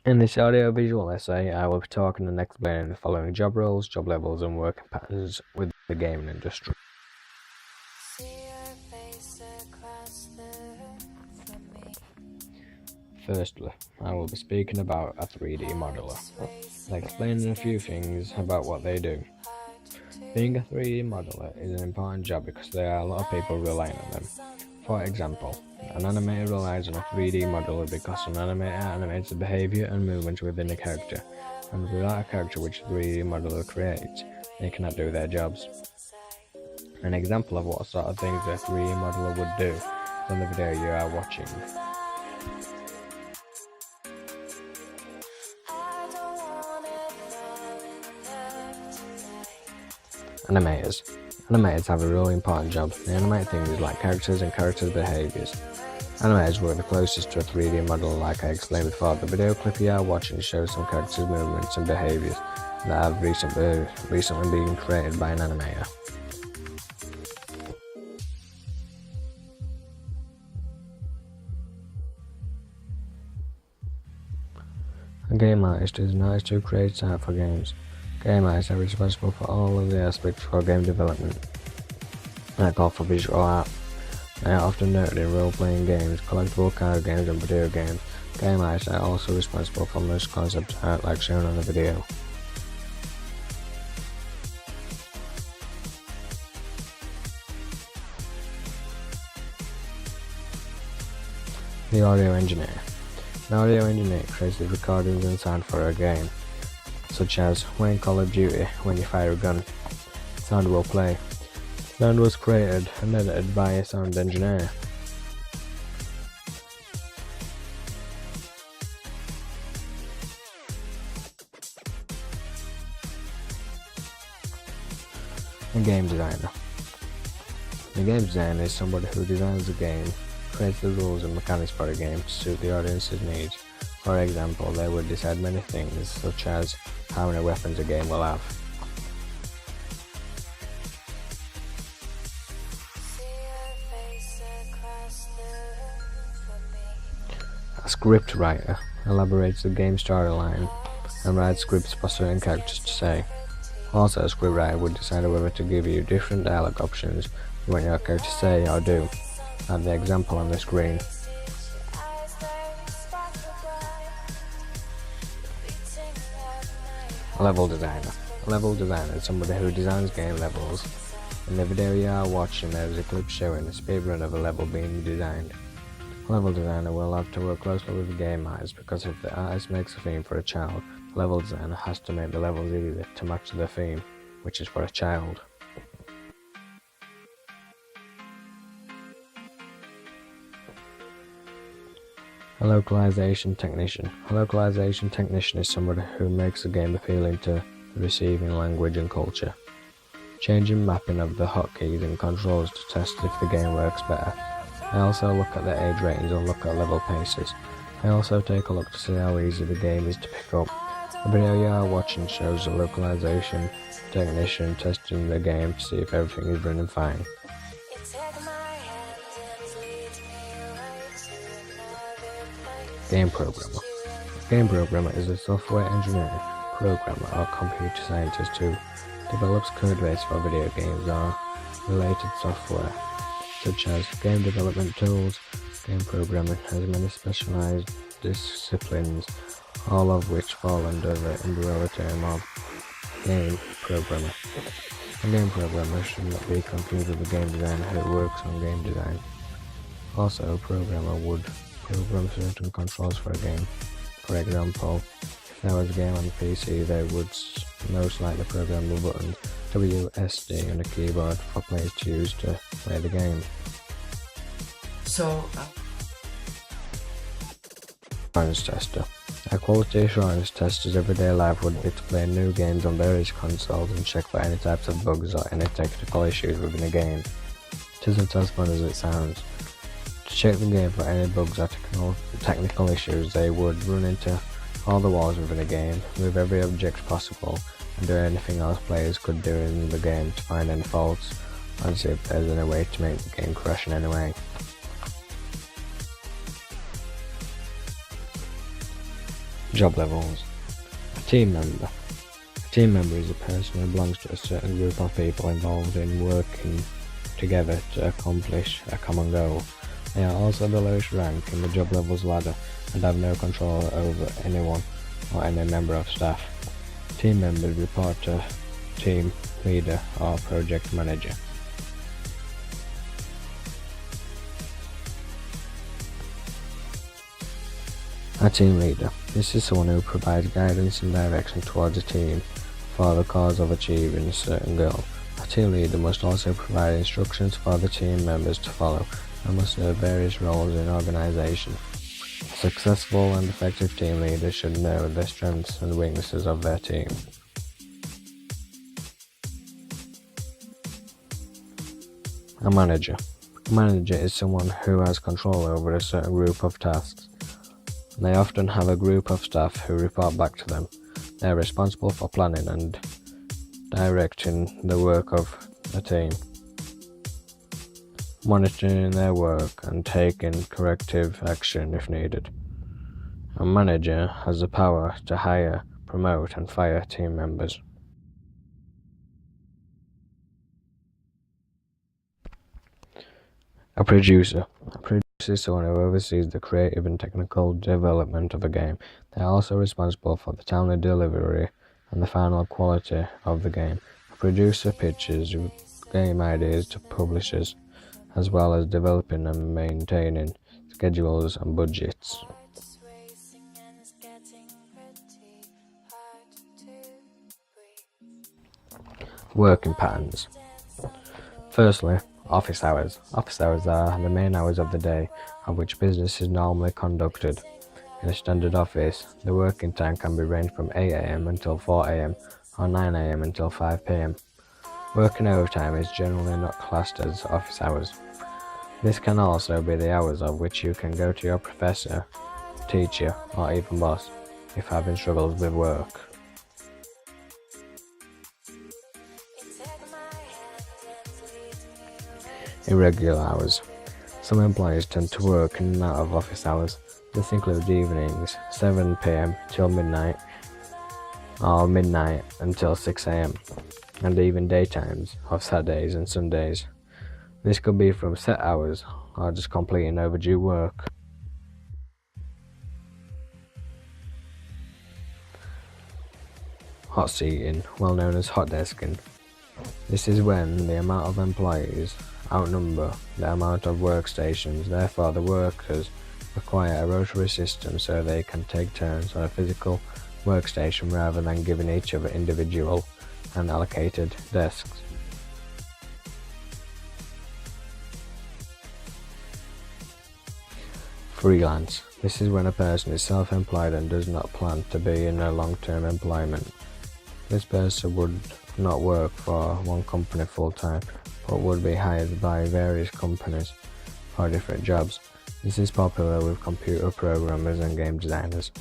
In this audio-visual essay, I will be talking and explaining the following job roles, job levels, and working patterns with the gaming industry. Firstly, I will be speaking about a 3D modeler, and explaining a few things about what they do. Being a 3D modeler is an important job because there are a lot of people relying on them. For example, an animator relies on a 3D modeler because an animator animates the behavior and movements within a character, and without a character which a 3D modeler creates, they cannot do their jobs. An example of what sort of things a 3D modeler would do is on the video you are watching. Animators. Animators have a really important job. They animate things like characters and characters' behaviors. Animators work the closest to a 3D model, like I explained before. The video clip you are watching shows some characters' movements and behaviors that have recently been created by an animator. A game artist is an artist who creates art for games. Game artists are responsible for all of the aspects for game development, I call for visual art. They are often noted in role-playing games, collectible card games, and video games. Game artists are also responsible for most concept art like shown on the video. The audio engineer. An audio engineer creates the recordings and sound for a game, such as when Call of Duty, when you fire a gun, sound will play. Sound was created and edited by a sound engineer. A game designer. A game designer is somebody who designs a game, creates the rules and mechanics for a game to suit the audience's needs. For example, they would decide many things, such as how many weapons a game will have. A script writer elaborates the game storyline and writes scripts for certain characters to say. Also, a script writer would decide whether to give you different dialogue options you want your character to say or do, like the example on the screen. A level designer. A level designer is somebody who designs game levels. In the video you are watching, there is a clip showing a speedrun of a level being designed. A level designer will have to work closely with the game artist because if the artist makes a theme for a child, the level designer has to make the levels easy to match the theme, which is for a child. A localization technician. A localization technician is somebody who makes a game appealing to the receiving language and culture. Changing mapping of the hotkeys and controls to test if the game works better. I also look at the age ratings and look at level paces. I also take a look to see how easy the game is to pick up. The video you are watching shows a localization technician testing the game to see if everything is running fine. Game programmer. Game programmer is a software engineer, programmer, or computer scientist who develops code base for video games or related software, such as game development tools. Game programming has many specialized disciplines, all of which fall under the umbrella term of game programmer. A game programmer should not be confused with a game designer who works on game design. Also, a programmer would program certain controls for a game. For example, if there was a game on the PC, they would most likely program the buttons WSD on the keyboard for players to use to play the game. Assurance tester. A quality assurance tester's everyday life would be to play new games on various consoles and check for any types of bugs or any technical issues within a game. It isn't as fun as it sounds. To check the game for any bugs or technical issues, they would run into all the walls within a game, move every object possible, and do anything else players could do in the game to find any faults, and see if there's any way to make the game crash in any way. Job levels. A team member. A team member is a person who belongs to a certain group of people involved in working together to accomplish a common goal. They are also the lowest rank in the job levels ladder and have no control over anyone or any member of staff. Team members report to team leader or project manager. A team leader. This is someone who provides guidance and direction towards a team for the cause of achieving a certain goal. A team leader must also provide instructions for the team members to follow and must serve various roles in organization. A successful and effective team leader should know the strengths and weaknesses of their team. A manager. A manager is someone who has control over a certain group of tasks. They often have a group of staff who report back to them. They are responsible for planning and directing the work of a team, monitoring their work and taking corrective action if needed. A manager has the power to hire, promote and fire team members. A producer. A producer is someone who oversees the creative and technical development of a game. They are also responsible for the timely delivery and the final quality of the game. A producer pitches game ideas to publishers, as well as developing and maintaining schedules and budgets. Working patterns. Firstly, office hours. Office hours are the main hours of the day of which business is normally conducted. In a standard office, the working time can be ranged from 8 a.m. until 4 a.m. or 9 a.m. until 5 p.m. Working overtime is generally not classed as office hours. This can also be the hours of which you can go to your professor, teacher, or even boss if having struggles with work. Irregular hours. Some employees tend to work in and out of office hours. This includes evenings, 7 p.m. till midnight, or midnight until 6 a.m., and even daytimes of Saturdays and Sundays. This could be from set hours or just completing overdue work. Hot seating, well known as hot desking. This is when the amount of employees outnumber the amount of workstations. Therefore, the workers require a rotary system so they can take turns on a physical workstation rather than giving each other individual and allocated desks. Freelance. This is when a person is self-employed and does not plan to be in a long-term employment. This person would not work for one company full-time, but would be hired by various companies for different jobs. This is popular with computer programmers and game designers.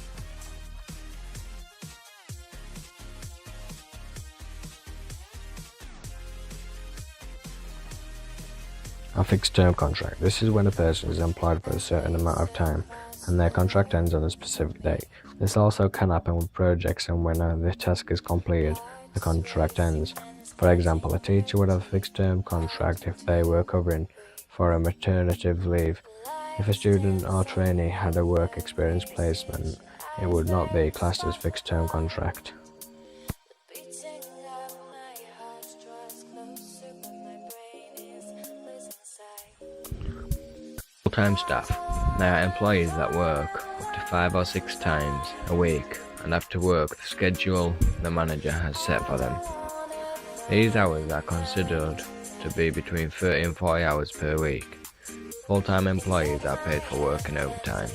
A fixed-term contract. This is when a person is employed for a certain amount of time and their contract ends on a specific date. This also can happen with projects, and when the task is completed, the contract ends. For example, a teacher would have a fixed-term contract if they were covering for a maternity leave. If a student or trainee had a work experience placement, it would not be classed as fixed-term contract. Full-time staff. They are employees that work up to 5 or 6 times a week and have to work the schedule the manager has set for them. These hours are considered to be between 30 and 40 hours per week. Full-time employees are paid for working overtime.